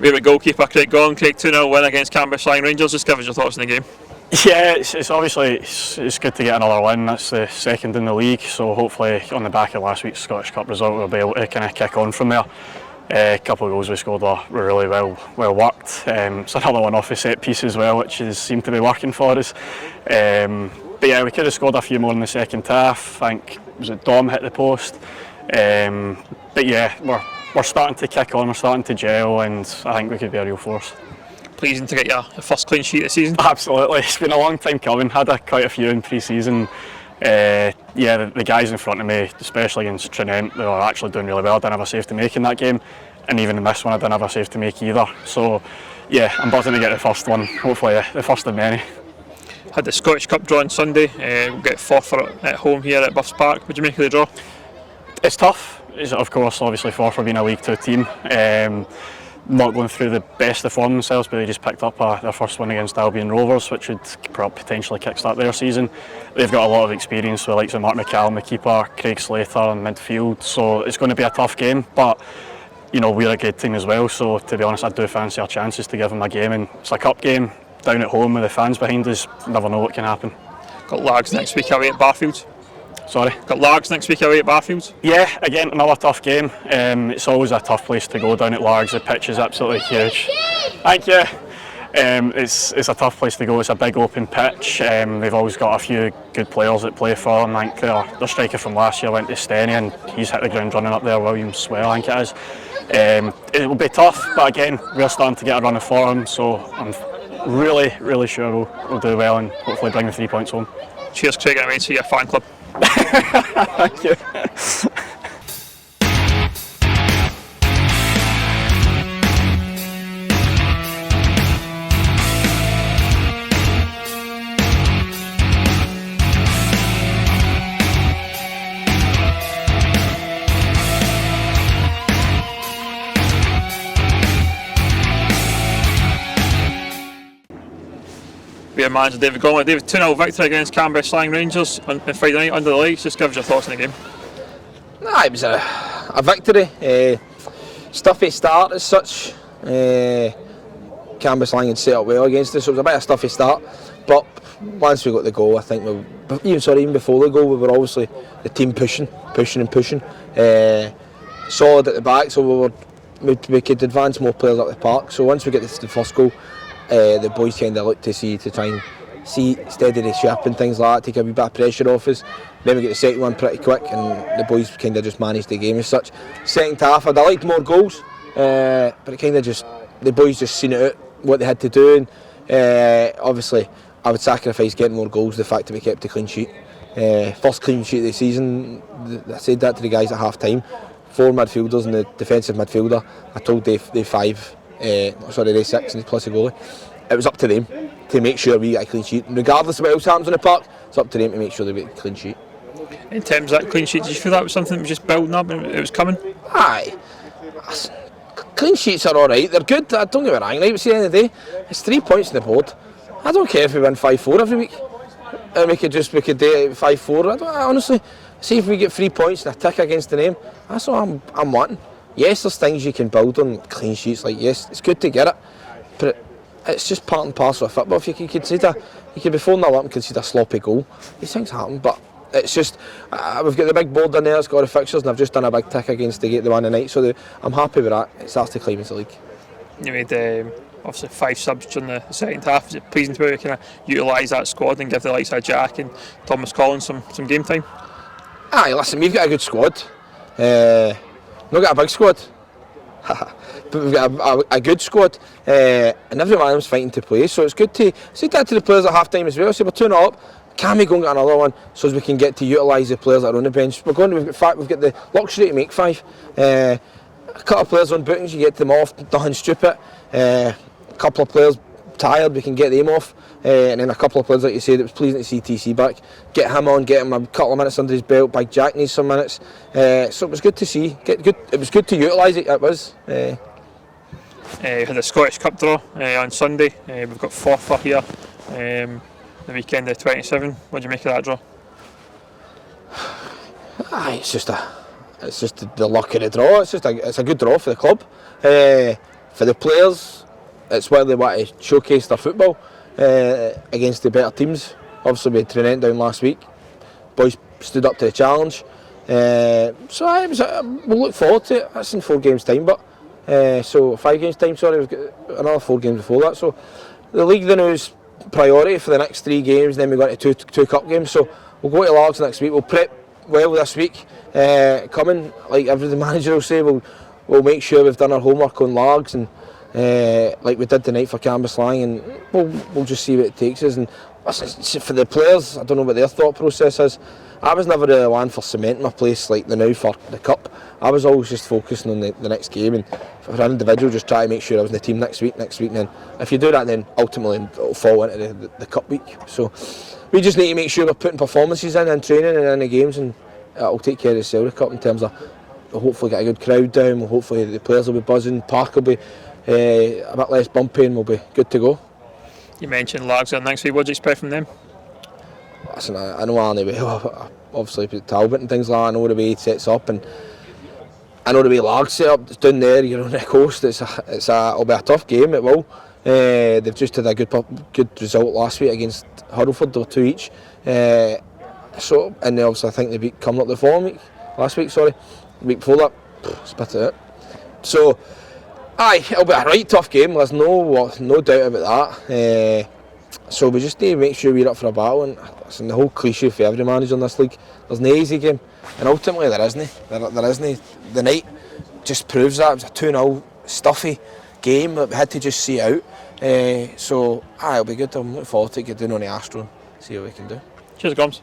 We have goalkeeper Craig Gormley. Craig, 2-0 win against Cambuslang Rangers. Just give us your thoughts on the game. Yeah, it's obviously it's good to get another win. That's the second in the league, so hopefully on the back of last week's Scottish Cup result we'll be able to kind of kick on from there. A couple of goals we scored were really well worked. It's another one off a set piece as well, which seemed to be working for us. But yeah, we could have scored a few more in the second half. I think was it Dom hit the post. But yeah, we're starting to kick on, we're starting to gel, and I think we could be a real force. Pleasing to get your first clean sheet of the season. Absolutely, it's been a long time coming. Had quite a few in pre-season. Yeah, the guys in front of me, especially against Trinent, they were actually doing really well. I didn't have a save to make in that game, and even in this one I didn't have a save to make either. So yeah, I'm buzzing to get the first one, hopefully the first of many. Had the Scottish Cup draw on Sunday, we'll get 4 for it at home here at Buffs Park. What do you make of the draw? It's tough, of course, obviously 4 for being a League 2 team. Not going through the best of form themselves, but they just picked up their first win against Albion Rovers, which would potentially kickstart their season. They've got a lot of experience with the likes of Mark McCallum, the keeper, Craig Slater in midfield, so it's going to be a tough game, but you know, we're a good team as well, so to be honest I do fancy our chances to give them a game, and it's a cup game down at home with the fans behind us. Never know what can happen. Got Lags next week away at Barfield. Sorry? Got Largs next week away at Barfield. Yeah, again, another tough game. It's always a tough place to go down at Largs. The pitch is absolutely huge. Thank you. It's a tough place to go. It's a big open pitch. They've always got a few good players that play for them. I think their striker from last year went to Steny and he's hit the ground running up there, William Swell, I think it is. It will be tough, but again, we're starting to get a run of form, so I'm really sure we'll do well and hopefully bring the 3 points home. Cheers, Craig, and I mean to your fan club. Thank you. We are manager David Gormley. David, 2-0 victory against Cambuslang Rangers on Friday night under the lights. Just give us your thoughts on the game. It was a victory. Stuffy start as such. Cambuslang had set up well against us, so it was a bit of a stuffy start. But once we got the goal, I think even before the goal, we were obviously the team pushing. Solid at the back, so we could advance more players up the park. So once we get the first goal, the boys kind of looked to try and steady the ship and things like that, take a wee bit of pressure off us. Then we get the second one pretty quick, and the boys kind of just managed the game as such. Second half, I'd liked more goals, but it kind of the boys just seen it out what they had to do. And obviously, I would sacrifice getting more goals. The fact that we kept a clean sheet, first clean sheet of the season. I said that to the guys at half time. 4 midfielders and the defensive midfielder. I told they 5. They 6 and plus a goalie. It was up to them to make sure we get a clean sheet. And regardless of what else happens in the park, it's up to them to make sure they get a clean sheet. In terms of that clean sheet, did you feel that was something that was just building up and it was coming? Aye. Clean sheets are alright, they're good, don't get me wrong, right? But at the end of the day, it's 3 points on the board. I don't care if we win 5-4 every week. And we could do it 5-4. Honestly, see if we get 3 points and a tick against the name, that's what I'm wanting. Yes, there's things you can build on, clean sheets, like yes, it's good to get it, but it's just part and parcel of football. If you could consider, you could be 4-0 up and consider a sloppy goal, these things happen, but it's just, we've got the big board in there, it's got the fixtures, and I've just done a big tick against the one tonight, so I'm happy with that. It starts to climb into the league. You made obviously 5 subs during the second half. Is it pleasing to be able to kind of utilise that squad and give the likes of Jack and Thomas Collins some game time? Aye, listen, we've got a good squad. Not got a big squad, but we've got a good squad, and every one of them's fighting to play. So it's good to say that to the players at half time as well. So we're 2-0 up. Can we go and get another one so as we can get to utilise the players that are on the bench? We've got the luxury to make 5. A couple of players on bookings, you get them off, nothing stupid. A couple of players tired, we can get them off. And then a couple of players, like you said, it was pleasing to see TC back. Get him on, get him a couple of minutes under his belt. Big Jack needs some minutes. So it was good to see. It was good to utilise it, it was. We had the Scottish Cup draw on Sunday. We've got Forfar here. The weekend of 27. What do you make of that draw? It's just the luck of the draw. It's a good draw for the club. for the players, it's where they want to showcase their football against the better teams. Obviously we had Trinent down last week, boys stood up to the challenge, we'll look forward to it. That's in 4 games time, but 5 games time, sorry, we've got another 4 games before that, so the league then is priority for the next 3 games, then we've got two cup games, so we'll go to Largs next week, we'll prep well this week, coming, like every manager will say, we'll make sure we've done our homework on Largs, and like we did tonight for Cambuslang, and we'll just see what it takes us. And for the players, I don't know what their thought process is. I was never really one for cementing my place like the now for the cup. I was always just focusing on the next game, and for an individual, just try to make sure I was in the team next week, and then if you do that, then ultimately it'll fall into the cup week. So we just need to make sure we're putting performances in training and in the games, and it'll take care of the Celtic Cup in terms of we'll hopefully get a good crowd down, hopefully the players will be buzzing, park will be a bit less bumpy, and we'll be good to go. You mentioned Largs there next week. What do you expect from them? Listen, I know Arnie well, obviously Talbot and things like that. I know the way he sets up, and I know the way Largs set up. It's down there, you're on the coast. It'll be a tough game. It will. They've just had a good result last week against Hurlford. They were 2 each. And obviously I think they beat Cumnock the following week. Last week, sorry, the week before that. Spit it out. So, it'll be a right tough game. There's no doubt about that. So we just need to make sure we're up for a battle, and it's the whole cliche for every manager in this league. There's no easy game, and ultimately there isn't. There isn't. The night just proves that. It was a 2-0 stuffy game that we had to just see out. It'll be good. I'm looking forward to get down on the Astro and see what we can do. Cheers, Goms.